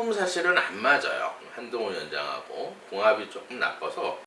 조금 사실은 안 맞아요. 한동훈 위원장하고 궁합이 조금 나빠서.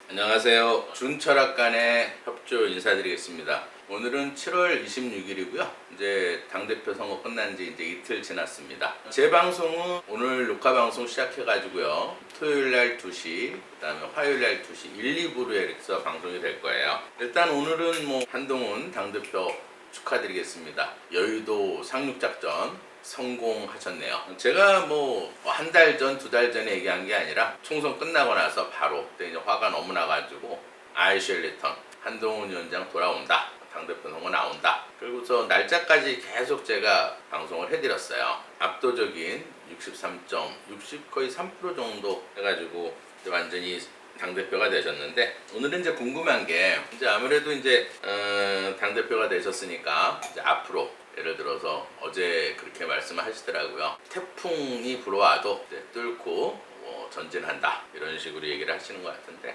안녕하세요. 준철학간의 협조 인사드리겠습니다. 오늘은 7월 26일이고요. 이제 당대표 선거 끝난 지 이제 이틀 지났습니다. 제 방송은 오늘 녹화 방송 시작해가지고요. 토요일날 2시, 그 다음에 화요일날 2시 1, 2부로 해서 방송이 될 거예요. 일단 오늘은 한동훈 당대표 축하드리겠습니다. 여의도 상륙작전 성공하셨네요. 제가 한 달 전, 2달 전에 얘기한 게 아니라 총선 끝나고 나서 바로 그때 이제 화가 너무 나가지고 아이셜리턴 한동훈 위원장 돌아온다. 당대표 선거 나온다. 그리고서 날짜까지 계속 제가 방송을 해드렸어요. 압도적인 60 거의 3% 정도 해가지고 이제 완전히 당대표가 되셨는데, 오늘은 이제 궁금한 게 이제 아무래도 이제 당대표가 되셨으니까 이제 앞으로 예를 들어서 어제 그렇게 말씀하시더라고요. 태풍이 불어와도 이제 뚫고 전진한다, 이런 식으로 얘기를 하시는 것 같은데,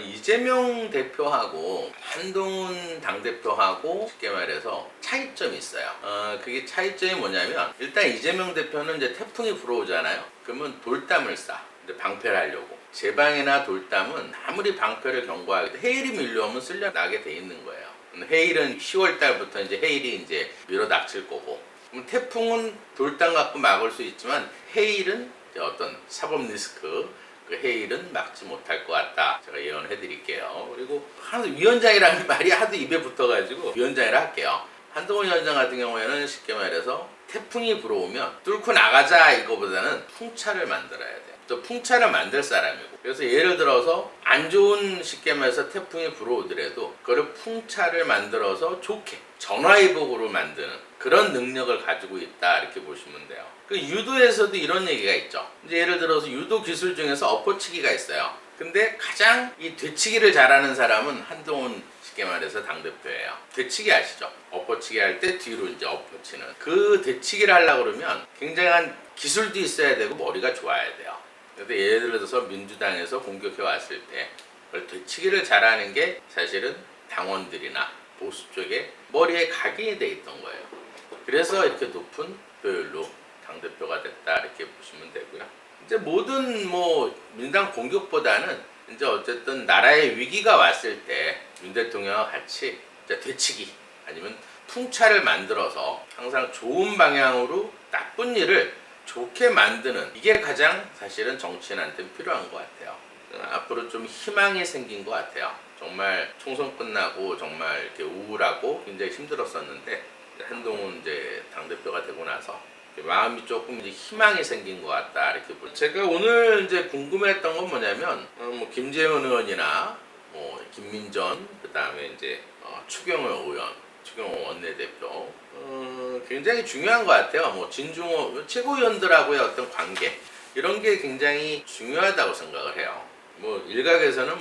이재명 대표하고 한동훈 당대표하고 쉽게 말해서 차이점이 있어요. 그게 차이점이 뭐냐면, 일단 이재명 대표는 이제 태풍이 불어오잖아요. 그러면 돌담을 싸. 이제 방패를 하려고. 제방이나 돌담은 아무리 방패를 경고하기도 해일이 밀려오면 쓸려나게 돼 있는 거예요. 해일은 10월 달부터 이제 해일이 이제 밀어닥칠 거고, 그럼 태풍은 돌담 갖고 막을 수 있지만 해일은 이제 어떤 사법 리스크, 그 해일은 막지 못할 것 같다. 제가 예언해 드릴게요. 그리고 위원장이라는 말이 하도 입에 붙어가지고 위원장이라 할게요. 한동훈 위원장 같은 경우에는 쉽게 말해서 태풍이 불어오면 뚫고 나가자 이거보다는 풍차를 만들어야 돼요. 또 풍차를 만들 사람이고, 그래서 예를 들어서 안 좋은 쉽게 말해서 태풍이 불어오더라도 그걸 풍차를 만들어서 좋게 전화위복으로 만드는 그런 능력을 가지고 있다, 이렇게 보시면 돼요. 그 유도에서도 이런 얘기가 있죠. 이제 예를 들어서 유도 기술 중에서 엎어치기가 있어요. 근데 가장 이 되치기를 잘하는 사람은 한동훈 쉽게 말해서 당대표예요. 되치기 아시죠? 엎어치기 할 때 뒤로 이제 엎어치는 그 되치기를 하려고 그러면 굉장한 기술도 있어야 되고 머리가 좋아야 돼요. 근데 예를 들어서 민주당에서 공격해 왔을 때 그걸 되치기를 잘하는 게 사실은 당원들이나 보수 쪽에 머리에 각인이 돼 있던 거예요. 그래서 이렇게 높은 표율로 당대표가 됐다, 이렇게 보시면 되고요. 이제 모든 민주당 공격보다는 이제 어쨌든 나라의 위기가 왔을 때 윤 대통령과 같이 이제 되치기 아니면 풍차를 만들어서 항상 좋은 방향으로 나쁜 일을 좋게 만드는, 이게 가장 사실은 정치인한테는 필요한 것 같아요. 앞으로 좀 희망이 생긴 것 같아요. 정말 총선 끝나고 정말 이렇게 우울하고 굉장히 힘들었었는데, 한동훈 이제 당대표가 되고 나서 마음이 조금 이제 희망이 생긴 것 같다, 이렇게 보죠. 제가 오늘 이제 궁금했던 건 뭐냐면, 김재원 의원이나 김민전, 그 다음에 이제 추경호 의원, 추경호 원내대표, 굉장히 중요한 것 같아요. 진중호 최고위원들하고의 어떤 관계, 이런 게 굉장히 중요하다고 생각을 해요. 일각에서는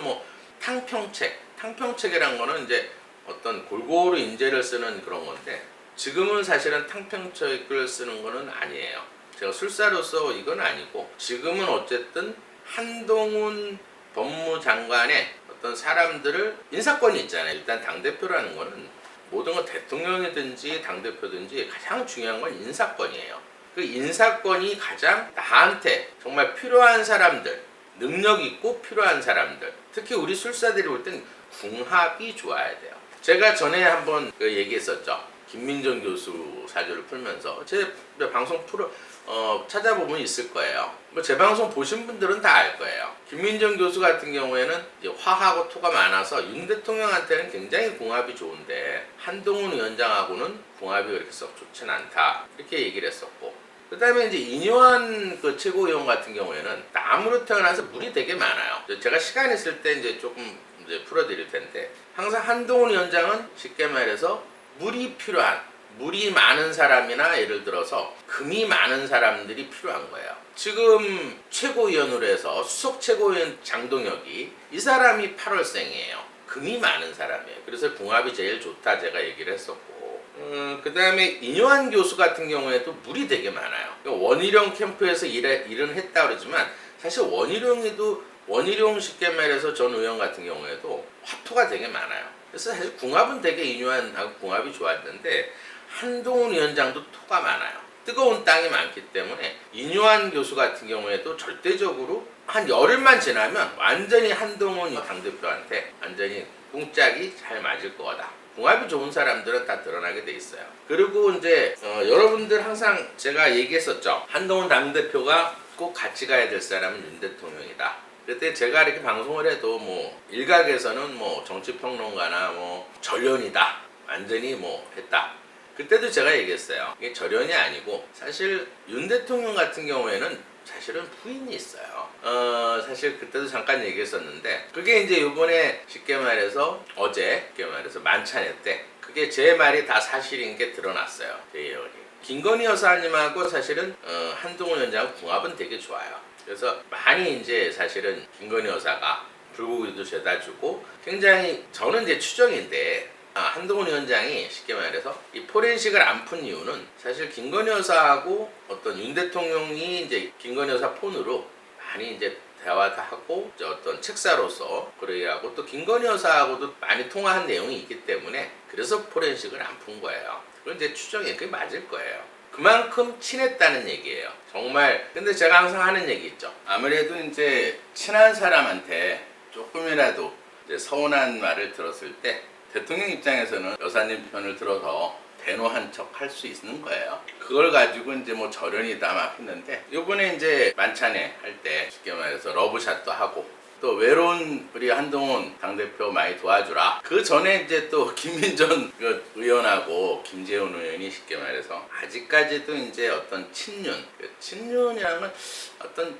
탕평책이란 거는 이제 어떤 골고루 인재를 쓰는 그런 건데, 지금은 사실은 탕평책을 쓰는 거는 아니에요. 제가 술사로서 이건 아니고, 지금은 어쨌든 한동훈 법무장관의 어떤 사람들을 인사권이 있잖아요. 일단 당대표라는 거는 모든 건 대통령이든지 당대표든지 가장 중요한 건 인사권이에요. 그 인사권이 가장 나한테 정말 필요한 사람들, 능력 있고 필요한 사람들, 특히 우리 술사들이 볼 땐 궁합이 좋아야 돼요. 제가 전에 한번 얘기했었죠. 김민전 교수 사주를 풀면서 제 방송 찾아보면 있을 거예요. 제 방송 보신 분들은 다 알 거예요. 김민전 교수 같은 경우에는 이제 화하고 토가 많아서 윤 대통령한테는 굉장히 궁합이 좋은데 한동훈 위원장하고는 궁합이 그렇게 썩 좋진 않다, 이렇게 얘기를 했었고, 그 다음에 이제 이뇨한 그 최고위원 같은 경우에는 나무로 태어나서 물이 되게 많아요. 제가 시간 있을 때 이제 조금 이제 풀어드릴 텐데, 항상 한동훈 위원장은 쉽게 말해서 물이 많은 사람이나 예를 들어서 금이 많은 사람들이 필요한 거예요. 지금 최고위원으로 해서 수석 최고위원 장동혁이, 이 사람이 8월생이에요. 금이 많은 사람이에요. 그래서 궁합이 제일 좋다, 제가 얘기를 했었고, 그 다음에 이뇨한 교수 같은 경우에도 물이 되게 많아요. 원희룡 캠프에서 일은 했다 그러지만, 사실 원희룡 쉽게 말해서 전 의원 같은 경우에도 화투가 되게 많아요. 그래서 사실 궁합은 되게 이뇨한하고 궁합이 좋았는데, 한동훈 위원장도 토가 많아요. 뜨거운 땅이 많기 때문에 이뇨한 교수 같은 경우에도 절대적으로 한 열흘만 지나면 완전히 한동훈 당대표한테 완전히 꿍짝이 잘 맞을 거다. 궁합이 좋은 사람들은 다 드러나게 돼 있어요. 그리고 이제 여러분들 항상 제가 얘기했었죠. 한동훈 당대표가 꼭 같이 가야 될 사람은 윤 대통령이다. 그때 제가 이렇게 방송을 해도 뭐 일각에서는 뭐 정치평론가나 뭐 절연이다. 완전히 뭐 했다. 그때도 제가 얘기했어요. 이게 절연이 아니고 사실 윤 대통령 같은 경우에는 사실은 부인이 있어요. 사실 그때도 잠깐 얘기했었는데 그게 이제 요번에 쉽게 말해서 어제 쉽게 말해서 만찬회 때 그게 제 말이 다 사실인 게 드러났어요. 제 예언이. 김건희 여사님하고 사실은 한동훈 위원장하고 궁합은 되게 좋아요. 그래서 많이 이제 사실은 김건희 여사가 불고기도 죄다 주고 굉장히 저는 이제 추정인데 한동훈 위원장이 쉽게 말해서 이 포렌식을 안 푼 이유는 사실 김건희 여사하고 어떤 윤 대통령이 이제 김건희 여사 폰으로 많이 이제 대화도 하고 이제 어떤 책사로서 그래하고 또 김건희 여사하고도 많이 통화한 내용이 있기 때문에 그래서 포렌식을 안 푼 거예요. 그건 이제 추정이 그게 맞을 거예요. 그만큼 친했다는 얘기예요. 정말. 근데 제가 항상 하는 얘기 있죠. 아무래도 이제 친한 사람한테 조금이라도 이제 서운한 말을 들었을 때 대통령 입장에서는 여사님 편을 들어서 대노한 척 할 수 있는 거예요. 그걸 가지고 이제 뭐 절연이다 막 했는데 요번에 이제 만찬회 할 때 쉽게 말해서 러브샷도 하고 또 외로운 우리 한동훈 당대표 많이 도와주라. 그 전에 이제 또 김민전 의원하고 김재원 의원이 쉽게 말해서 아직까지도 이제 어떤 친윤이라는 건 어떤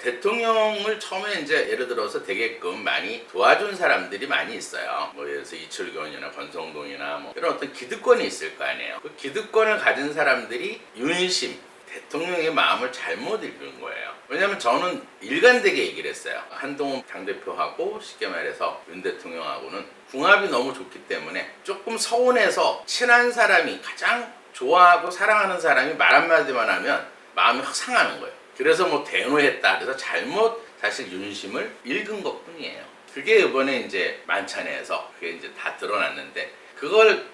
대통령을 처음에 이제 예를 들어서 되게끔 많이 도와준 사람들이 많이 있어요. 뭐 예를 들어서 이철규 의원이나 권성동이나 뭐 이런 어떤 기득권이 있을 거 아니에요. 그 기득권을 가진 사람들이 윤심 대통령의 마음을 잘못 읽은 거예요. 왜냐면 저는 일관되게 얘기를 했어요. 한동훈 당대표하고 쉽게 말해서 윤 대통령하고는 궁합이 너무 좋기 때문에 조금 서운해서 친한 사람이 가장 좋아하고 사랑하는 사람이 말 한마디만 하면 마음이 확 상하는 거예요. 그래서 뭐 대노했다. 그래서 잘못 사실 윤심을 읽은 것 뿐이에요. 그게 이번에 이제 만찬회에서 그게 이제 다 드러났는데 그걸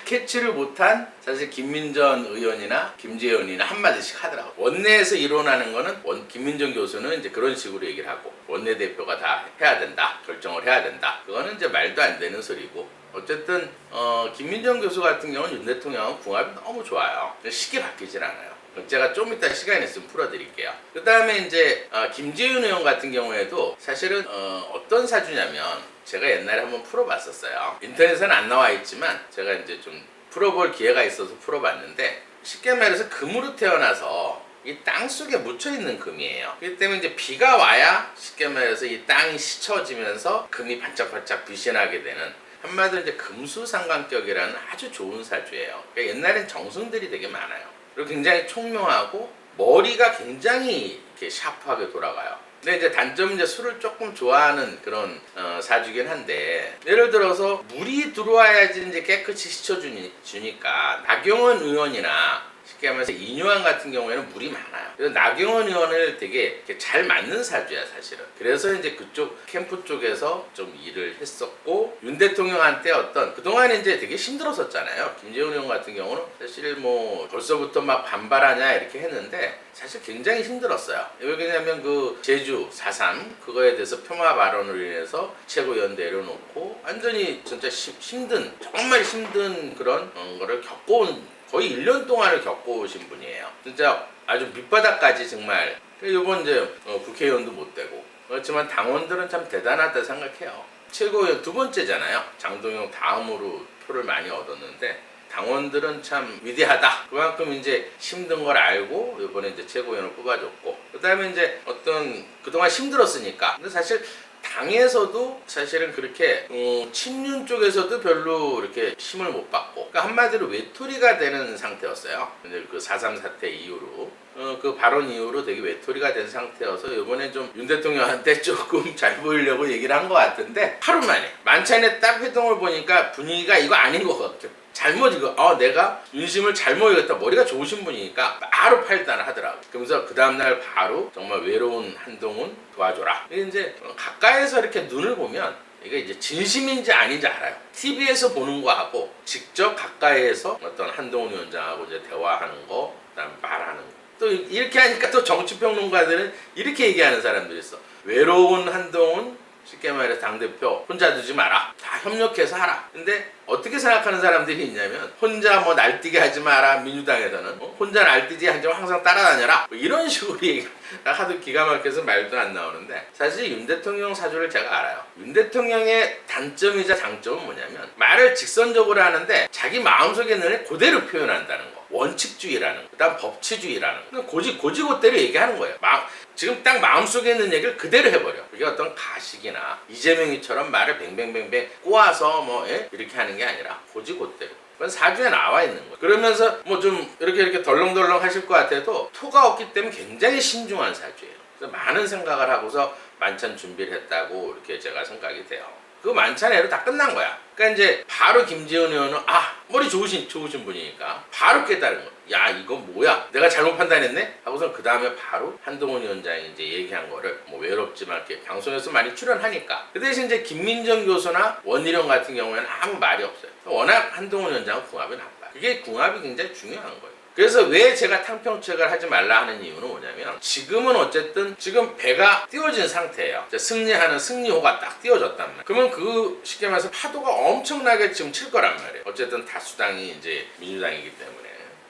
캐치를 못한 사실 김민전 의원이나 김재현이나 한마디씩 하더라고요. 원내에서 일어나는 거는 김민전 교수는 이제 그런 식으로 얘기를 하고 원내대표가 다 해야 된다. 결정을 해야 된다. 그거는 이제 말도 안 되는 소리고 어쨌든 김민전 교수 같은 경우는 윤 대통령하고 궁합이 너무 좋아요. 쉽게 바뀌질 않아요. 제가 좀 이따 시간이 있으면 풀어드릴게요. 그 다음에 이제 김재윤 의원 같은 경우에도 사실은 어떤 사주냐면 제가 옛날에 한번 풀어봤었어요. 인터넷에는 안 나와 있지만 제가 이제 좀 풀어볼 기회가 있어서 풀어봤는데 쉽게 말해서 금으로 태어나서 이 땅 속에 묻혀있는 금이에요. 그렇기 때문에 이제 비가 와야 쉽게 말해서 이 땅이 씻혀지면서 금이 반짝반짝 빛이 나게 되는 한마디로 이제 금수상관격이라는 아주 좋은 사주예요. 그러니까 옛날엔 정승들이 되게 많아요. 그리고 굉장히 총명하고 머리가 굉장히 이렇게 샤프하게 돌아가요. 근데 이제 단점은 이제 술을 조금 좋아하는 그런 사주긴 한데 예를 들어서 물이 들어와야지 이제 깨끗이 씻어주니까 나경원 의원이나 쉽게 하면서 이뇨한 같은 경우에는 물이 많아요. 그래서 나경원 의원을 되게 이렇게 잘 맞는 사주야 사실은. 그래서 이제 그쪽 캠프 쪽에서 좀 일을 했었고 윤 대통령한테 어떤 그동안에 이제 되게 힘들었었잖아요. 김재훈 의원 같은 경우는 사실 뭐 벌써부터 막 반발하냐 이렇게 했는데 사실 굉장히 힘들었어요. 왜 그러냐면 그 제주 4.3 그거에 대해서 폄하 발언으로 인해서 최고위원 내려놓고 완전히 진짜 힘든 정말 힘든 그런 거를 겪어온 거의 1년 동안을 겪어오신 분이에요. 진짜 아주 밑바닥까지 정말. 이번 이제 국회의원도 못 되고 그렇지만 당원들은 참 대단하다 생각해요. 최고위원 두 번째잖아요. 장동영 다음으로 표를 많이 얻었는데 당원들은 참 위대하다. 그만큼 이제 힘든 걸 알고 이번에 이제 최고위원을 뽑아줬고 그다음에 이제 어떤 그동안 힘들었으니까. 근데 사실 당에서도 사실은 그렇게 친윤 쪽에서도 별로 이렇게 힘을 못 받고 그러니까 한마디로 외톨이가 되는 상태였어요. 근데 그 4.3 사태 이후로 그 발언 이후로 되게 외톨이가 된 상태여서 이번에 좀 윤 대통령한테 조금 잘 보이려고 얘기를 한 것 같은데 하루 만에 만찬에 딱 회동을 보니까 분위기가 이거 아닌 것 같아요. 잘못 이거 내가 윤심을 잘못 읽었다. 머리가 좋으신 분이니까 바로 팔단을 하더라고. 그러면서 그 다음날 바로 정말 외로운 한동훈 도와줘라. 이제 가까이서 이렇게 눈을 보면 이게 이제 진심인지 아닌지 알아요. TV에서 보는 거하고 직접 가까이에서 어떤 한동훈 위원장하고 이제 대화하는 거, 그다음에 말하는 거. 또 이렇게 하니까 또 정치평론가들은 이렇게 얘기하는 사람들이 있어. 외로운 한동훈, 쉽게 말해서 당대표 혼자 두지 마라. 다 협력해서 하라. 근데 어떻게 생각하는 사람들이 있냐면 혼자 뭐 날뛰게 하지 마라. 민주당에서는 혼자 날뛰지 하지 마. 항상 따라다녀라. 뭐 이런 식으로 하도 기가 막혀서 말도 안 나오는데 사실 윤 대통령 사주를 제가 알아요. 윤 대통령의 단점이자 장점은 뭐냐면 말을 직선적으로 하는데 자기 마음속에 있는 걸 그대로 표현한다는 거. 원칙주의라는 거. 그다음 법치주의라는 거. 고지고대로 얘기하는 거예요. 지금 딱 마음속에 있는 얘기를 그대로 해버려. 그게 어떤 가식이나 이재명이처럼 말을 뱅뱅뱅뱅 꼬아서 뭐 이렇게 하는 게 아니라 고지고대로. 그건 사주에 나와 있는 거예요. 그러면서 뭐 좀 이렇게 덜렁덜렁 하실 것 같아도 토가 없기 때문에 굉장히 신중한 사주예요. 그래서 많은 생각을 하고서 만찬 준비를 했다고 이렇게 제가 생각이 돼요. 그 만찬회로 다 끝난 거야. 그러니까 이제 바로 김재원 의원은 머리 좋으신 분이니까 바로 깨달은 거야. 야 이거 뭐야? 내가 잘못 판단했네? 하고서 그 다음에 바로 한동훈 위원장이 이제 얘기한 거를 뭐 외롭지만 이렇게 방송에서 많이 출연하니까 그 대신 이제 김민정 교수나 원희룡 같은 경우에는 아무 말이 없어요. 워낙 한동훈 위원장은 궁합이 나빠요. 그게 궁합이 굉장히 중요한 거예요. 그래서 왜 제가 탕평책을 하지 말라 하는 이유는 뭐냐면 지금은 어쨌든 지금 배가 띄워진 상태예요. 승리하는 승리호가 딱 띄워졌단 말이에요. 그러면 그 쉽게 말해서 파도가 엄청나게 지금 칠 거란 말이에요. 어쨌든 다수당이 이제 민주당이기 때문에.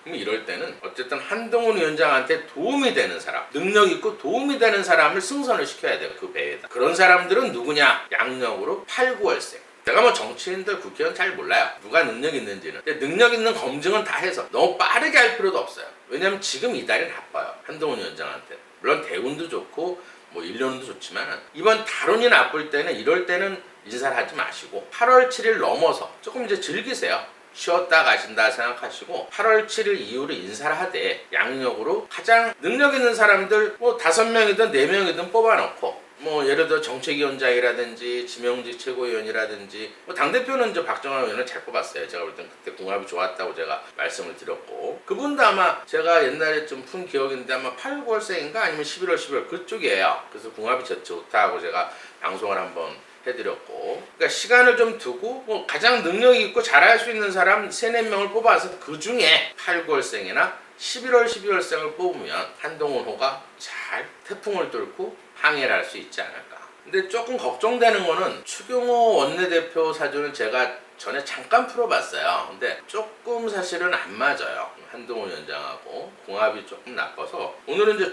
그럼 이럴 때는 어쨌든 한동훈 위원장한테 도움이 되는 사람, 능력 있고 도움이 되는 사람을 승선을 시켜야 돼요. 그 배에다. 그런 사람들은 누구냐? 양력으로 8, 9월생. 내가 뭐 정치인들 국회의원 잘 몰라요. 누가 능력 있는지는. 근데 능력 있는 검증은 다 해서 너무 빠르게 할 필요도 없어요. 왜냐면 지금 이달이 나빠요. 한동훈 위원장한테. 물론 대운도 좋고 뭐 일년도 좋지만 이번 달운이 나쁠 때는 이럴 때는 인사를 하지 마시고 8월 7일 넘어서 조금 이제 즐기세요. 쉬었다 가신다 생각하시고 8월 7일 이후로 인사를 하되 양력으로 가장 능력 있는 사람들 뭐 5명이든 4명이든 뽑아놓고 뭐 예를 들어 정책위원장이라든지 지명직 최고위원이라든지 뭐 당대표는 이제 박정환 의원을 잘 뽑았어요. 제가 볼 땐 그때 궁합이 좋았다고 제가 말씀을 드렸고 그분도 아마 제가 옛날에 좀 푼 기억인데 아마 8, 9월생인가 아니면 11월 12월 그쪽이에요. 그래서 궁합이 좋다고 제가 방송을 한번 해드렸고 그러니까 시간을 좀 두고 뭐 가장 능력이 있고 잘할 수 있는 사람 3, 4명을 뽑아서 그 중에 8, 9월생이나 11월, 12월생을 뽑으면 한동훈호가 잘 태풍을 뚫고 항해를 할 수 있지 않을까. 근데 조금 걱정되는 거는 추경호 원내대표 사주는 제가 전에 잠깐 풀어봤어요. 근데 조금 사실은 안 맞아요. 한동훈 위원장하고 궁합이 조금 나빠서 오늘은 이제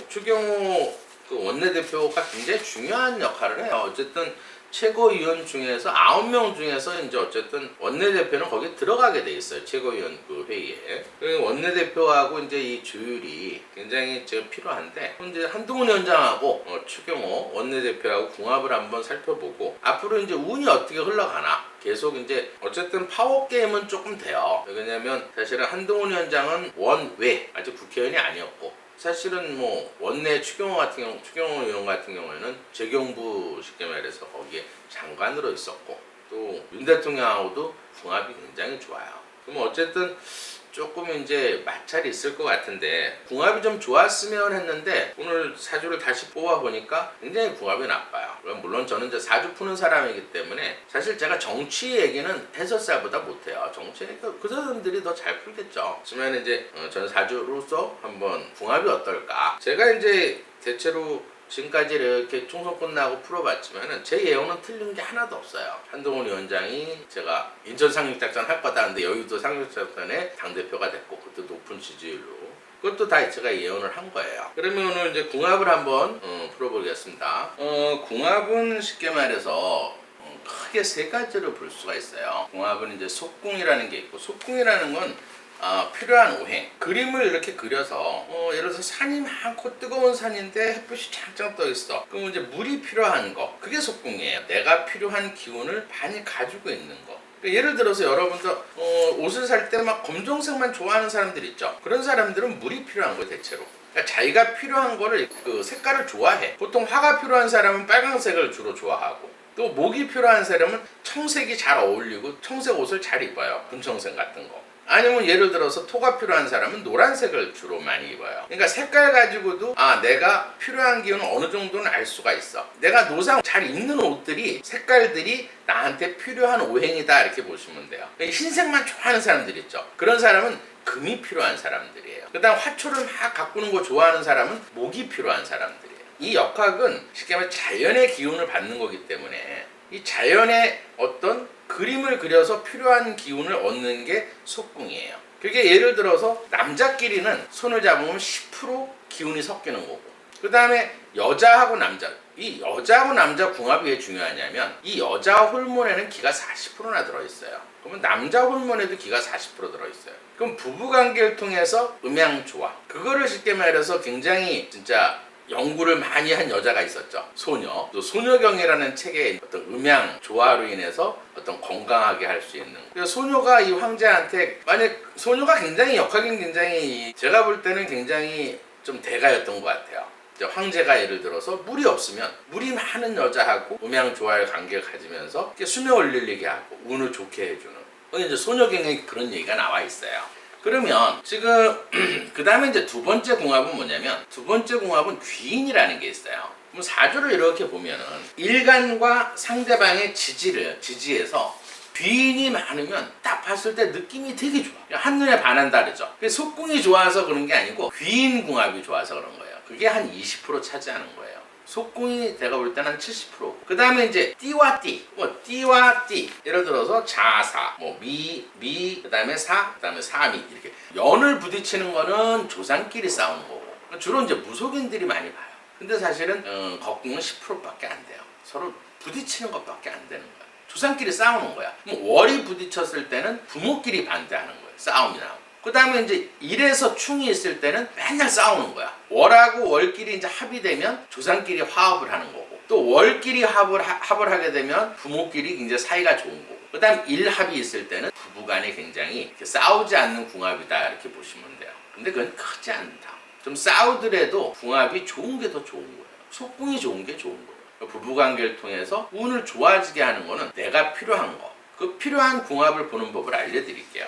추경호 그 원내대표가 굉장히 중요한 역할을 해요. 어쨌든 최고위원 중에서 9명 중에서 이제 어쨌든 원내대표는 거기 들어가게 돼 있어요. 최고위원 그 회의에. 원내대표하고 이제 이 조율이 굉장히 지금 필요한데 이제 한동훈 위원장하고 추경호 원내대표하고 궁합을 한번 살펴보고 앞으로 이제 운이 어떻게 흘러가나. 계속 이제 어쨌든 파워 게임은 조금 돼요. 왜냐면 사실은 한동훈 위원장은 원외 아직 국회의원이 아니었고. 사실은 뭐 원내 추경호 의원 같은 경우에는 재경부 쉽게 말해서 거기에 장관으로 있었고 또 윤 대통령하고도 궁합이 굉장히 좋아요. 그럼 어쨌든 조금 이제 마찰이 있을 것 같은데 궁합이 좀 좋았으면 했는데 오늘 사주를 다시 뽑아보니까 굉장히 궁합이 나빠요. 물론 저는 이제 사주 푸는 사람이기 때문에 사실 제가 정치 얘기는 해설사보다 못해요. 정치 얘기가 그 사람들이 더 잘 풀겠죠. 하지만 이제 전 사주로서 한번 궁합이 어떨까. 제가 이제 대체로 지금까지 이렇게 총선 끝나고 풀어봤지만은 제 예언은 틀린 게 하나도 없어요. 한동훈 위원장이 제가 인천 상륙작전 할 거다 근데 여의도 상륙작전에 당대표가 됐고 그것도 높은 지지율로 그것도 다 제가 예언을 한 거예요. 그러면 오늘 이제 궁합을 한번 풀어보겠습니다. 궁합은 쉽게 말해서 크게 3가지로 볼 수가 있어요. 궁합은 이제 속궁이라는 게 있고 속궁이라는 건 필요한 오행 그림을 이렇게 그려서 예를 들어서 산이 많고 뜨거운 산인데 햇볕이 짱짱 떠 있어. 그럼 이제 물이 필요한 거 그게 속궁이에요. 내가 필요한 기운을 많이 가지고 있는 거. 그러니까 예를 들어서 여러분들 옷을 살 때 막 검정색만 좋아하는 사람들 있죠. 그런 사람들은 물이 필요한 거예요 대체로. 그러니까 자기가 필요한 거를 그 색깔을 좋아해. 보통 화가 필요한 사람은 빨간색을 주로 좋아하고 또 목이 필요한 사람은 청색이 잘 어울리고 청색 옷을 잘 입어요. 분청색 같은 거. 아니면 예를 들어서 토가 필요한 사람은 노란색을 주로 많이 입어요. 그러니까 색깔 가지고도 내가 필요한 기운은 어느 정도는 알 수가 있어. 내가 노상 잘 입는 옷들이 색깔들이 나한테 필요한 오행이다 이렇게 보시면 돼요. 흰색만 좋아하는 사람들 있죠. 그런 사람은 금이 필요한 사람들이에요. 그 다음 화초를 막 가꾸는 거 좋아하는 사람은 목이 필요한 사람들이에요. 이 역학은 쉽게 말해 자연의 기운을 받는 거기 때문에 이 자연의 어떤 그림을 그려서 필요한 기운을 얻는 게 속궁이에요. 그게 예를 들어서 남자끼리는 손을 잡으면 10% 기운이 섞이는 거고, 그 다음에 여자하고 남자, 이 여자하고 남자 궁합이 왜 중요하냐면 이 여자 호르몬에는 기가 40%나 들어있어요. 그러면 남자 호르몬에도 기가 40% 들어있어요. 그럼 부부관계를 통해서 음양조화, 그거를 쉽게 말해서 굉장히 진짜 연구를 많이 한 여자가 있었죠. 소녀. 또 소녀경이라는 책의 어떤 음양 조화로 인해서 어떤 건강하게 할 수 있는. 그래서 소녀가 이 황제한테, 만약 소녀가 굉장히 역학이 굉장히 제가 볼 때는 굉장히 좀 대가였던 것 같아요. 황제가 예를 들어서 물이 없으면 물이 많은 여자하고 음양 조화의 관계를 가지면서 수명을 늘리게 하고 운을 좋게 해주는. 이제 소녀경에 그런 얘기가 나와 있어요. 그러면 지금 그 다음에 이제 두 번째 궁합은 뭐냐면, 두 번째 궁합은 귀인이라는 게 있어요. 그럼 사주를 이렇게 보면은 일간과 상대방의 지지에서 귀인이 많으면 딱 봤을 때 느낌이 되게 좋아. 한눈에 반한다 그러죠. 속궁이 좋아서 그런 게 아니고 귀인 궁합이 좋아서 그런 거예요. 그게 한 20% 차지하는 거예요. 속궁이 제가 볼 때는 한 70%. 그 다음에 이제 띠와 띠, 띠와 띠. 예를 들어서 자사, 그 다음에 사, 그 다음에 사미 이렇게 연을 부딪히는 거는 조상끼리 싸우는 거고, 주로 이제 무속인들이 많이 봐요. 근데 사실은 겁궁은 10%밖에 안 돼요. 서로 부딪히는 것밖에 안 되는 거야. 조상끼리 싸우는 거야. 월이 부딪혔을 때는 부모끼리 반대하는 거예요. 싸움이 나오고. 그 다음에 이제 일에서 충이 있을 때는 맨날 싸우는 거야. 월하고 월끼리 이제 합의되면 조상끼리 화합을 하는 거고, 또 월끼리 합을 하게 되면 부모끼리 이제 사이가 좋은 거고, 그 다음 일합이 있을 때는 부부간에 굉장히 이렇게 싸우지 않는 궁합이다 이렇게 보시면 돼요. 근데 그건 크지 않다. 좀 싸우더라도 궁합이 좋은 게 더 좋은 거예요. 속궁이 좋은 게 좋은 거예요. 부부관계를 통해서 운을 좋아지게 하는 거는 내가 필요한 거, 그 필요한 궁합을 보는 법을 알려드릴게요.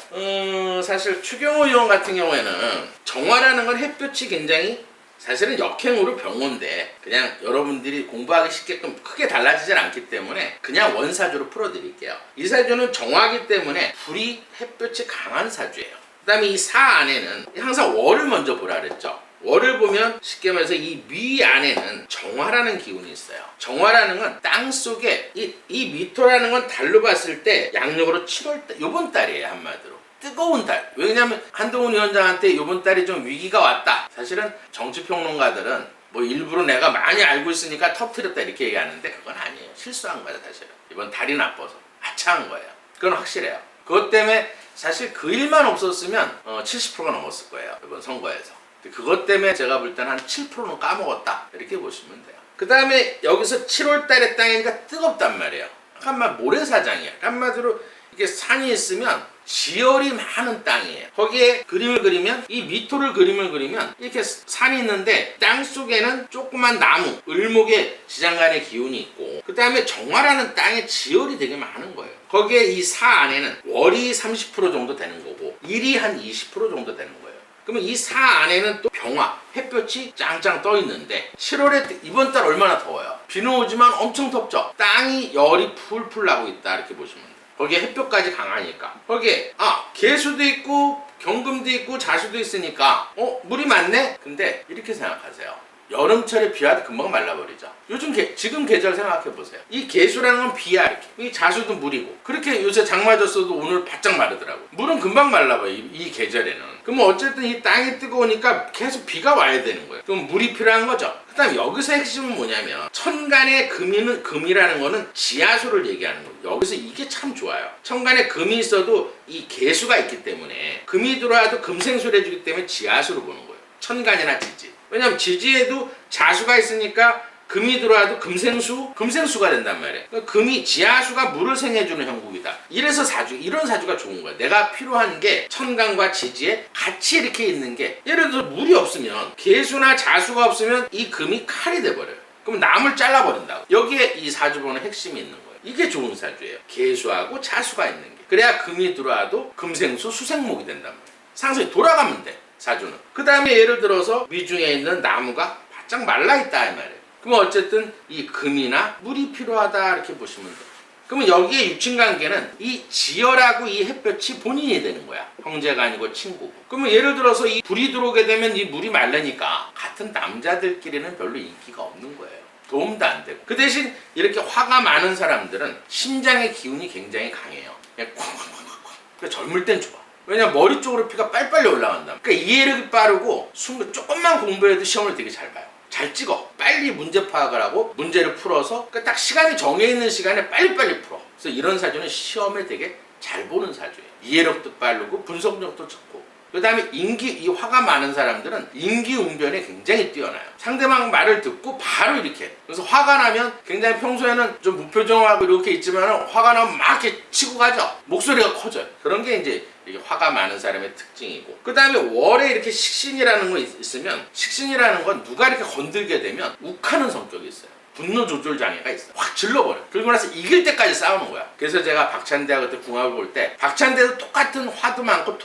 사실 추경호 의원 같은 경우에는 정화라는 건 햇볕이 굉장히 사실은 역행으로 병원데, 그냥 여러분들이 공부하기 쉽게끔 크게 달라지진 않기 때문에 그냥 원사주로 풀어드릴게요. 이 사주는 정화이기 때문에 불이 햇볕이 강한 사주예요. 그 다음에 이 사 안에는 항상 월을 먼저 보라 그랬죠. 월을 보면 쉽게 말해서 이 미 안에는 정화라는 기운이 있어요. 정화라는 건 땅속에 이 미토라는 건 달로 봤을 때 양력으로 7월달, 요번 달이에요. 한마디로 뜨거운 달. 왜냐면 한동훈 위원장한테 요번 달이 좀 위기가 왔다. 사실은 정치평론가들은 일부러 내가 많이 알고 있으니까 터뜨렸다 이렇게 얘기하는데 그건 아니에요. 실수한 거예요. 사실은 이번 달이 나빠서 하차한 거예요. 그건 확실해요. 그것 때문에 사실 그 일만 없었으면 70%가 넘었을 거예요. 이번 선거에서. 그것 때문에 제가 볼 때는 한 7%는 까먹었다 이렇게 보시면 돼요. 그 다음에 여기서 7월달에 땅이니까 뜨겁단 말이에요. 한마디로 모래사장이야. 한마디로 이게 산이 있으면 지열이 많은 땅이에요. 거기에 그림을 그리면, 이 미토를 그림을 그리면 이렇게 산이 있는데 땅 속에는 조그만 나무, 을목의 지장간의 기운이 있고, 그 다음에 정화라는 땅에 지열이 되게 많은 거예요. 거기에 이 사 안에는 월이 30% 정도 되는 거고 일이 한 20% 정도 되는 거예요. 그러면 이 사 안에는 또 병화, 햇볕이 짱짱 떠 있는데 7월에 이번 달 얼마나 더워요. 비는 오지만 엄청 덥죠. 땅이 열이 풀풀 나고 있다 이렇게 보시면 돼요. 거기에 햇볕까지 강하니까. 거기에 개수도 있고 경금도 있고 자수도 있으니까 물이 많네? 근데 이렇게 생각하세요. 여름철에 비 와도 금방 말라버리죠. 요즘 지금 계절 생각해보세요. 이 개수라는 건 비야 이렇게. 이 자수도 물이고. 그렇게 요새 장마 졌어도 오늘 바짝 마르더라고. 물은 금방 말라버려 이 계절에는. 그럼 어쨌든 이 땅이 뜨거우니까 계속 비가 와야 되는 거예요. 그럼 물이 필요한 거죠. 그 다음 여기서 핵심은 뭐냐면 천간에 금이라는 거는 지하수를 얘기하는 거예요. 여기서 이게 참 좋아요. 천간에 금이 있어도 이 개수가 있기 때문에 금이 들어와도 금생수를 해주기 때문에 지하수를 보는 거예요. 천간이나 지지. 왜냐면 지지에도 자수가 있으니까 금이 들어와도 금생수가 된단 말이에요. 그러니까 금이 지하수가 물을 생해주는 형국이다. 이래서 이런 사주가 좋은 거야. 내가 필요한 게 천간과 지지에 같이 이렇게 있는 게, 예를 들어 물이 없으면, 개수나 자수가 없으면 이 금이 칼이 돼버려요. 그럼 남을 잘라버린다고. 여기에 이 사주 보는 핵심이 있는 거예요. 이게 좋은 사주예요. 개수하고 자수가 있는 게. 그래야 금이 들어와도 금생수 수생목이 된단 말이에요. 상승이 돌아가면 돼, 사주는. 그 다음에 예를 들어서 미중에 있는 나무가 바짝 말라있다 이 말이에요. 그러면 어쨌든 이 금이나 물이 필요하다 이렇게 보시면 돼요. 그러면 여기에 육친관계는 이 지열하고 이 햇볕이 본인이 되는 거야. 형제가 아니고 친구고. 그러면 예를 들어서 이 불이 들어오게 되면 이 물이 말라니까 같은 남자들끼리는 별로 인기가 없는 거예요. 도움도 안 되고. 그 대신 이렇게 화가 많은 사람들은 심장의 기운이 굉장히 강해요. 그냥 쾅쾅쾅쾅쾅. 그러니까 젊을 땐 좋아. 왜냐면 머리 쪽으로 피가 빨리빨리 올라간다. 그러니까 이해력이 빠르고 순간 조금만 공부해도 시험을 되게 잘 봐요. 잘 찍어. 빨리 문제 파악을 하고 문제를 풀어서 그러니까 딱 시간이 정해있는 시간에 빨리빨리 풀어. 그래서 이런 사주는 시험에 되게 잘 보는 사주예요. 이해력도 빠르고 분석력도 좋고. 그 다음에 이 화가 많은 사람들은 인기응변에 굉장히 뛰어나요. 상대방 말을 듣고 바로 이렇게. 그래서 화가 나면 굉장히 평소에는 좀 무표정하고 이렇게 있지만 화가 나면 막 이렇게 치고 가죠. 목소리가 커져요. 그런 게 이제 이게 화가 많은 사람의 특징이고. 그 다음에 월에 이렇게 식신이라는 거 있으면 식신이라는 건 누가 이렇게 건들게 되면 욱하는 성격이 있어요. 분노 조절 장애가 있어. 확 질러버려. 그리고 나서 이길 때까지 싸우는 거야. 그래서 제가 박찬대하고 그때 궁합을 볼 때 박찬대도 똑같은 화도 많고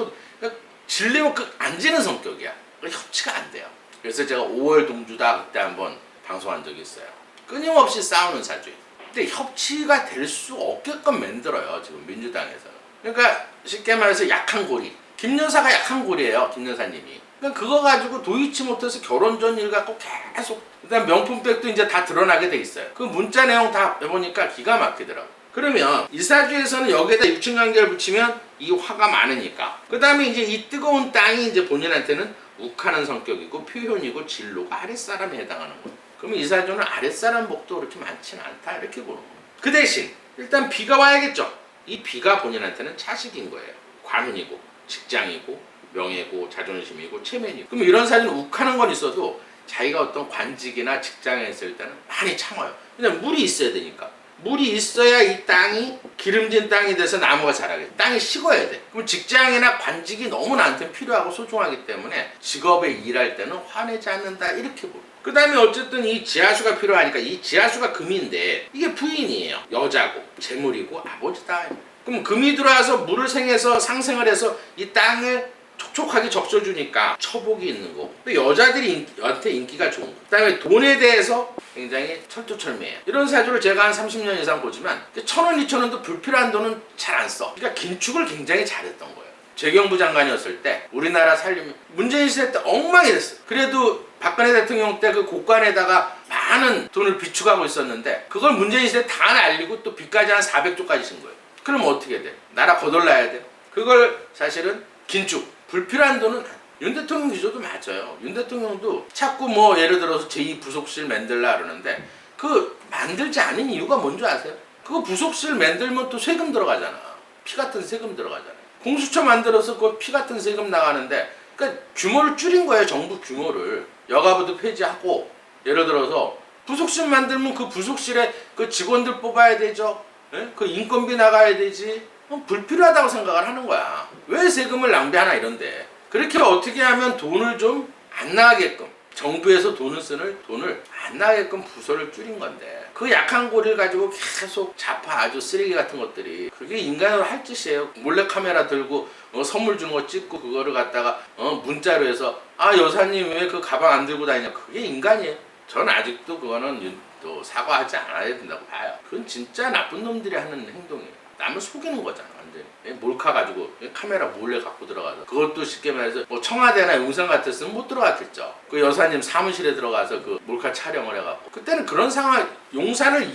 질리면 안 지는 성격이야. 협치가 안 돼요. 그래서 제가 5월 동주다 그때 한번 방송한 적이 있어요. 끊임없이 싸우는 사주예요. 근데 협치가 될 수 없게끔 만들어요. 지금 민주당에서는. 그러니까 쉽게 말해서 약한 고리. 김 여사가 약한 고리예요. 김 여사님이. 그러니까 그거 가지고 도의치 못해서 결혼 전 일 갖고 계속 그다음 명품백도 이제 다 드러나게 돼 있어요. 그 문자 내용 다 해보니까 기가 막히더라고. 그러면 이 사주에서는 여기에다 육친관계를 붙이면 이 화가 많으니까. 그 다음에 이제 이 뜨거운 땅이 이제 본인한테는 욱하는 성격이고 표현이고 진로가 아랫사람에 해당하는 거예요. 그러면 이 사주는 아랫사람 복도 그렇게 많지는 않다 이렇게 보는 거예요. 그 대신 일단 비가 와야겠죠. 이 비가 본인한테는 차식인 거예요. 관운이고 직장이고 명예고 자존심이고 체면이고. 그럼 이런 사주는 욱하는 건 있어도 자기가 어떤 관직이나 직장에 있을 때는 많이 참아요. 그냥 물이 있어야 되니까. 물이 있어야 이 땅이 기름진 땅이 돼서 나무가 자라게. 땅이 식어야 돼. 그럼 직장이나 관직이 너무 나한테는 필요하고 소중하기 때문에 직업에 일할 때는 화내지 않는다 이렇게 보고. 그 다음에 어쨌든 이 지하수가 필요하니까 이 지하수가 금인데 이게 부인이에요. 여자고 재물이고 아버지다. 그럼 금이 들어와서 물을 생해서 상생을 해서 이 땅을 촉촉하게 적셔주니까 처복이 있는 거고. 또 여자들이 한테 인기가 좋은 거. 그 다음에 돈에 대해서 굉장히 철두철미해요. 이런 사주를 제가 한 30년 이상 보지만 1,000원, 2,000원도 불필요한 돈은 잘 안 써. 그러니까 긴축을 굉장히 잘했던 거예요. 재경부 장관이었을 때 우리나라 살림 문재인 시대 때 엉망이 됐어요. 그래도 박근혜 대통령 때 그 곳간에다가 많은 돈을 비축하고 있었는데 그걸 문재인 시대 다 날리고 또 빚까지 한 400조까지 신 거예요. 그럼 어떻게 돼? 나라 거덜나야 돼요. 그걸 사실은 긴축 불필요한 돈은 윤 대통령 기조도 맞아요. 윤 대통령도 자꾸 뭐 예를 들어서 제2부속실 만들라 그러는데 그 만들지 않은 이유가 뭔지 아세요? 그거 부속실 만들면 또 세금 들어가잖아. 피 같은 세금 들어가잖아. 공수처 만들어서 그 피 같은 세금 나가는데 그러니까 규모를 줄인 거예요. 정부 규모를. 여가부도 폐지하고 예를 들어서 부속실 만들면 그 부속실에 그 직원들 뽑아야 되죠. 예? 그 인건비 나가야 되지. 불필요하다고 생각을 하는 거야. 왜 세금을 낭비하나 이런데. 그렇게 어떻게 하면 돈을 좀 안 나가게끔 정부에서 돈을 안 나가게끔 부서를 줄인 건데 그 약한 고리를 가지고 계속 자파 아주 쓰레기 같은 것들이 그게 인간으로 할 짓이에요. 몰래카메라 들고 선물 주는 거 찍고 그거를 갖다가 문자로 해서 아 여사님 왜 그 가방 안 들고 다니냐. 그게 인간이에요. 전 아직도 그거는 또 사과하지 않아야 된다고 봐요. 그건 진짜 나쁜 놈들이 하는 행동이에요. 남을 속이는 거잖아 완전히. 몰카 가지고 카메라 몰래 갖고 들어가서 그것도 쉽게 말해서 뭐 청와대나 용산 같았으면 못 들어갔겠죠. 그 여사님 사무실에 들어가서 그 몰카 촬영을 해갖고 그때는 그런 상황 용산을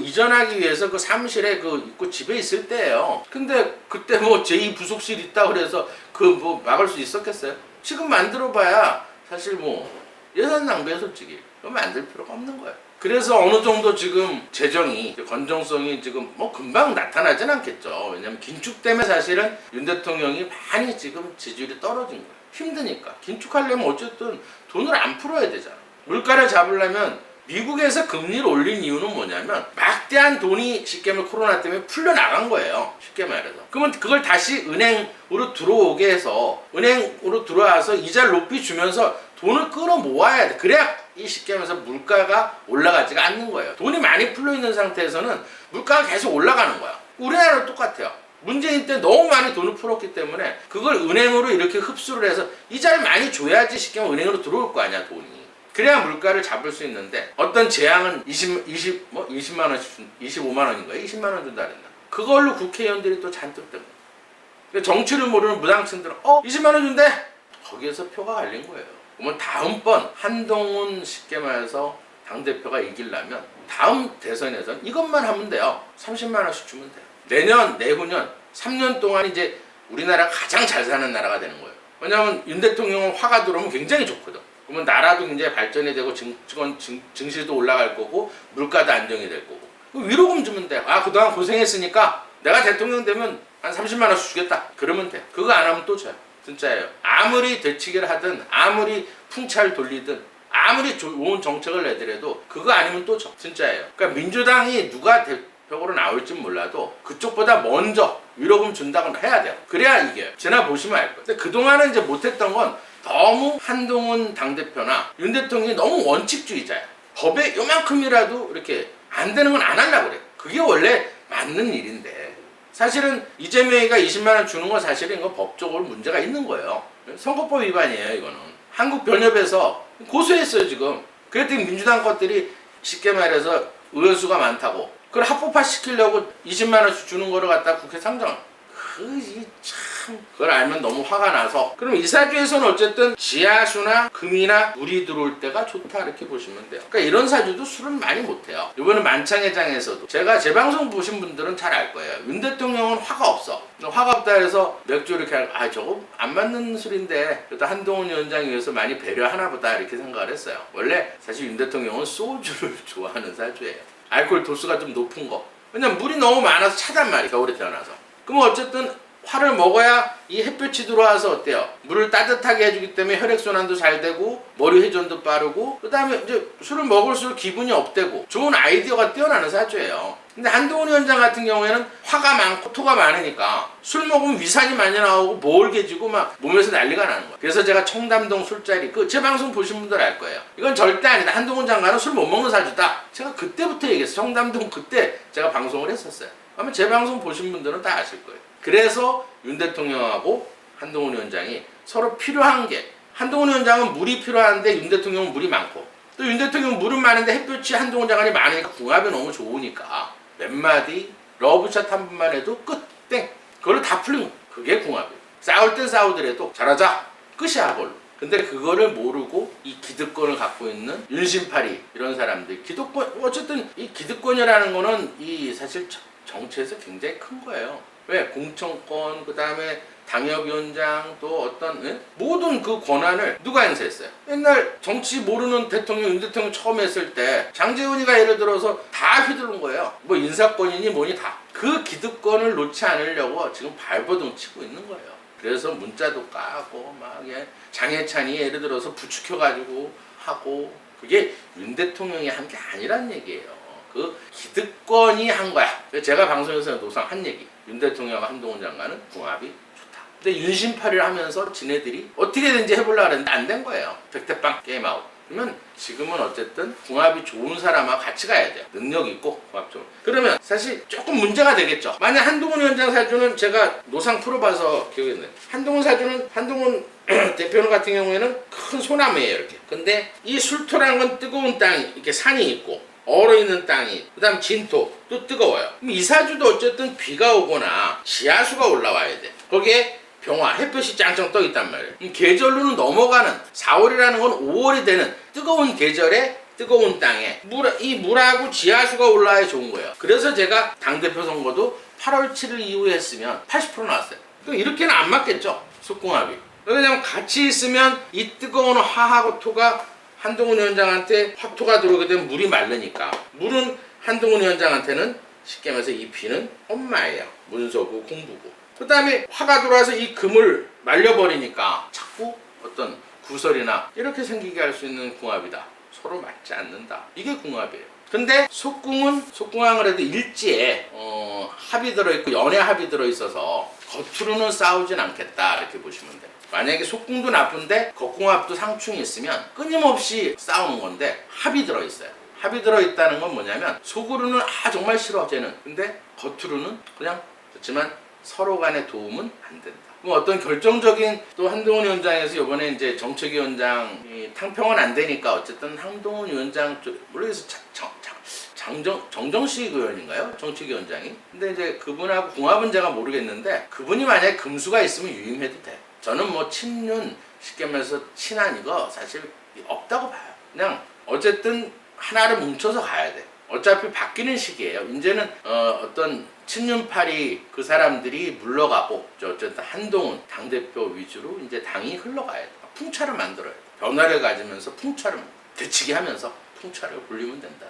이전하기 위해서 그 사무실에 그 있고 집에 있을 때예요. 근데 그때 뭐 제2부속실 있다 그래서 그 뭐 막을 수 있었겠어요? 지금 만들어봐야 사실 뭐 예산 낭비야 솔직히. 그럼 만들 필요가 없는 거예요. 그래서 어느 정도 지금 재정이 건정성이 지금 뭐 금방 나타나진 않겠죠. 왜냐면 긴축 때문에 사실은 윤 대통령이 많이 지금 지지율이 떨어진 거예요. 힘드니까. 긴축하려면 어쨌든 돈을 안 풀어야 되잖아. 물가를 잡으려면 미국에서 금리를 올린 이유는 뭐냐면 막대한 돈이 쉽게 말해 코로나 때문에 풀려나간 거예요. 쉽게 말해서. 그러면 그걸 다시 은행으로 들어오게 해서 은행으로 들어와서 이자를 높이 주면서 돈을 끌어 모아야 돼. 그래야 이 쉽게 말해서 물가가 올라가지가 않는 거예요. 돈이 많이 풀려 있는 상태에서는 물가가 계속 올라가는 거야. 우리나라도 똑같아요. 문재인 때 너무 많이 돈을 풀었기 때문에 그걸 은행으로 이렇게 흡수를 해서 이자를 많이 줘야지 쉽게 말하면 은행으로 들어올 거 아니야, 돈이. 그래야 물가를 잡을 수 있는데 어떤 재앙은 20만 원씩 25만 원인가요? 20만 원 준다 그랬나? 그걸로 국회의원들이 또 잔뜩 뜬 거예요. 정치를 모르는 무당층들은 20만 원 준대? 거기에서 표가 갈린 거예요. 그러면 다음번 한동훈 쉽게 말해서 당대표가 이기려면 다음 대선에선 이것만 하면 돼요. 30만 원씩 주면 돼요. 내년, 내후년 3년 동안 이제 우리나라가 가장 잘 사는 나라가 되는 거예요. 왜냐하면 윤 대통령은 화가 들어오면 굉장히 좋거든. 그러면 나라도 굉장히 발전이 되고 증시도 올라갈 거고 물가도 안정이 될 거고 위로금 주면 돼. 그동안 고생했으니까 내가 대통령 되면 한 30만 원씩 주겠다. 그러면 돼. 그거 안 하면 또 줘요. 진짜예요. 아무리 되치기를 하든 아무리 풍차를 돌리든 아무리 좋은 정책을 내더라도 그거 아니면 또 줘. 진짜예요. 그러니까 민주당이 누가 대표로 나올진 몰라도 그쪽보다 먼저 위로금 준다고 해야 돼요. 그래야 이겨요. 지나 보시면 알 거예요. 근데 그동안은 이제 못했던 건 너무 한동훈 당대표나 윤 대통령이 너무 원칙주의자야. 법에 요만큼이라도 이렇게 안 되는 건 안 하려고 그래. 그게 원래 맞는 일인데 사실은 이재명이가 20만 원 주는 건 사실은 이건 법적으로 문제가 있는 거예요. 선거법 위반이에요. 이거는. 한국변협에서 고소했어요 지금. 그랬더니 민주당 것들이 쉽게 말해서 의원수가 많다고 그걸 합법화시키려고 20만 원씩 주는 거를 갖다 국회 상정을. 그걸 알면 너무 화가 나서 그럼 이사주에서는 어쨌든 지하수나 금이나 물이 들어올 때가 좋다 이렇게 보시면 돼요. 그러니까 이런 사주도 술은 많이 못해요. 이번에 만창회장에서도 제가 제 방송 보신 분들은 잘 알 거예요. 윤 대통령은 화가 없어. 화가 없다 해서 맥주 이렇게 저거 안 맞는 술인데 그래도 한동훈 위원장 위해서 많이 배려하나 보다 이렇게 생각을 했어요. 원래 사실 윤 대통령은 소주를 좋아하는 사주예요. 알코올 도수가 좀 높은 거. 왜냐면 물이 너무 많아서 차단 말이야 겨울에 태어나서. 그럼 어쨌든 화를 먹어야 이 햇볕이 들어와서 어때요? 물을 따뜻하게 해주기 때문에 혈액순환도 잘 되고 머리 회전도 빠르고 그 다음에 이제 술을 먹을수록 기분이 업되고 좋은 아이디어가 뛰어나는 사주예요. 근데 한동훈 위원장 같은 경우에는 화가 많고 토가 많으니까 술 먹으면 위산이 많이 나오고 모을게지고 막 몸에서 난리가 나는 거야. 그래서 제가 청담동 술자리 제 방송 보신 분들 알 거예요. 이건 절대 아니다. 한동훈 장관은 술 못 먹는 사주다. 제가 그때부터 얘기했어요. 청담동 그때 제가 방송을 했었어요. 아마 제 방송 보신 분들은 다 아실 거예요. 그래서 윤 대통령하고 한동훈 위원장이 서로 필요한 게 한동훈 위원장은 물이 필요한데 윤 대통령은 물이 많고 또 윤 대통령은 물은 많은데 햇볕이 한동훈 장관이 많으니까 궁합이 너무 좋으니까 몇 마디 러브샷 한 번만 해도 끝 땡 그걸로 다 풀린 거야. 그게 궁합이에요. 싸울 땐 싸우더라도 잘하자 끝이야 그걸로. 근데 그거를 모르고 이 기득권을 갖고 있는 윤심파리 이런 사람들 기득권 어쨌든 이 기득권이라는 거는 이 사실 정치에서 굉장히 큰 거예요. 왜? 공천권, 그 다음에 당협위원장, 또 어떤 모든 그 권한을 누가 행사했어요? 옛날 정치 모르는 대통령, 윤 대통령 처음 했을 때 장제훈이가 예를 들어서 다 휘두른 거예요. 뭐 인사권이니 뭐니 다. 그 기득권을 놓지 않으려고 지금 발버둥 치고 있는 거예요. 그래서 문자도 까고 막 장해찬이 예를 들어서 부추겨가지고 하고 그게 윤 대통령이 한 게 아니란 얘기예요. 그 기득권이 한 거야. 제가 방송에서 노상 한 얘기. 윤 대통령과 한동훈 장관은 궁합이 좋다. 근데 윤심파리를 하면서 지네들이 어떻게든지 해보려고 했는데 안 된 거예요. 백대빵 게임 아웃. 그러면 지금은 어쨌든 궁합이 좋은 사람하고 같이 가야 돼요. 능력 있고 궁합 좋은. 그러면 사실 조금 문제가 되겠죠. 만약 한동훈 위원장 사주는 제가 노상 풀어봐서 기억이 나요. 한동훈 대표 같은 경우에는 큰 소나무예요 이렇게. 근데 이 술토라는 건 뜨거운 땅이 이렇게 산이 있고 얼어있는 땅이 그 다음 진토 또 뜨거워요. 그럼 이 사주도 어쨌든 비가 오거나 지하수가 올라와야 돼. 거기에 병화 햇볕이 짱짱 떠 있단 말이에요. 그럼 계절로는 넘어가는 4월이라는 건 5월이 되는 뜨거운 계절에 뜨거운 땅에 이 물하고 지하수가 올라와야 좋은 거예요. 그래서 제가 당대표 선거도 8월 7일 이후에 했으면 80% 나왔어요. 그럼 이렇게는 안 맞겠죠 숙궁합이. 왜냐면 같이 있으면 이 뜨거운 화하고 토가 한동훈 위원장한테 화토가 들어오게 되면 물이 마르니까 물은 한동훈 위원장한테는 쉽게 말해서 이 비는 엄마예요. 문서고 공부고. 그 다음에 화가 들어와서 이 금을 말려버리니까 자꾸 어떤 구설이나 이렇게 생기게 할 수 있는 궁합이다. 서로 맞지 않는다. 이게 궁합이에요. 근데 속궁합을 해도 일지에 합이 들어있고 연애 합이 들어있어서 겉으로는 싸우진 않겠다 이렇게 보시면 돼요. 만약에 속궁도 나쁜데 겉궁합도 상충이 있으면 끊임없이 싸우는 건데 합이 들어있어요. 합이 들어있다는 건 뭐냐면 속으로는 정말 싫어 쟤는. 근데 겉으로는 그냥 그렇지만 서로 간의 도움은 안 된다. 그럼 어떤 결정적인 또 한동훈 위원장에서 이번에 이제 정책위원장이 탕평은 안 되니까 어쨌든 한동훈 위원장 쪽 모르겠어 정정식 의원인가요? 정책위원장이. 근데 이제 그분하고 궁합은 제가 모르겠는데 그분이 만약에 금수가 있으면 유임해도 돼. 저는 뭐 친윤 쉽게 말해서 친한 이거 사실 없다고 봐요. 그냥 어쨌든 하나를 뭉쳐서 가야 돼. 어차피 바뀌는 시기예요. 이제는 어떤 친윤파리 그 사람들이 물러가고 어쨌든 한동훈 당대표 위주로 이제 당이 흘러가야 돼. 풍차를 만들어야 돼. 변화를 가지면서 풍차를 대치기 하면서 풍차를 굴리면 된다.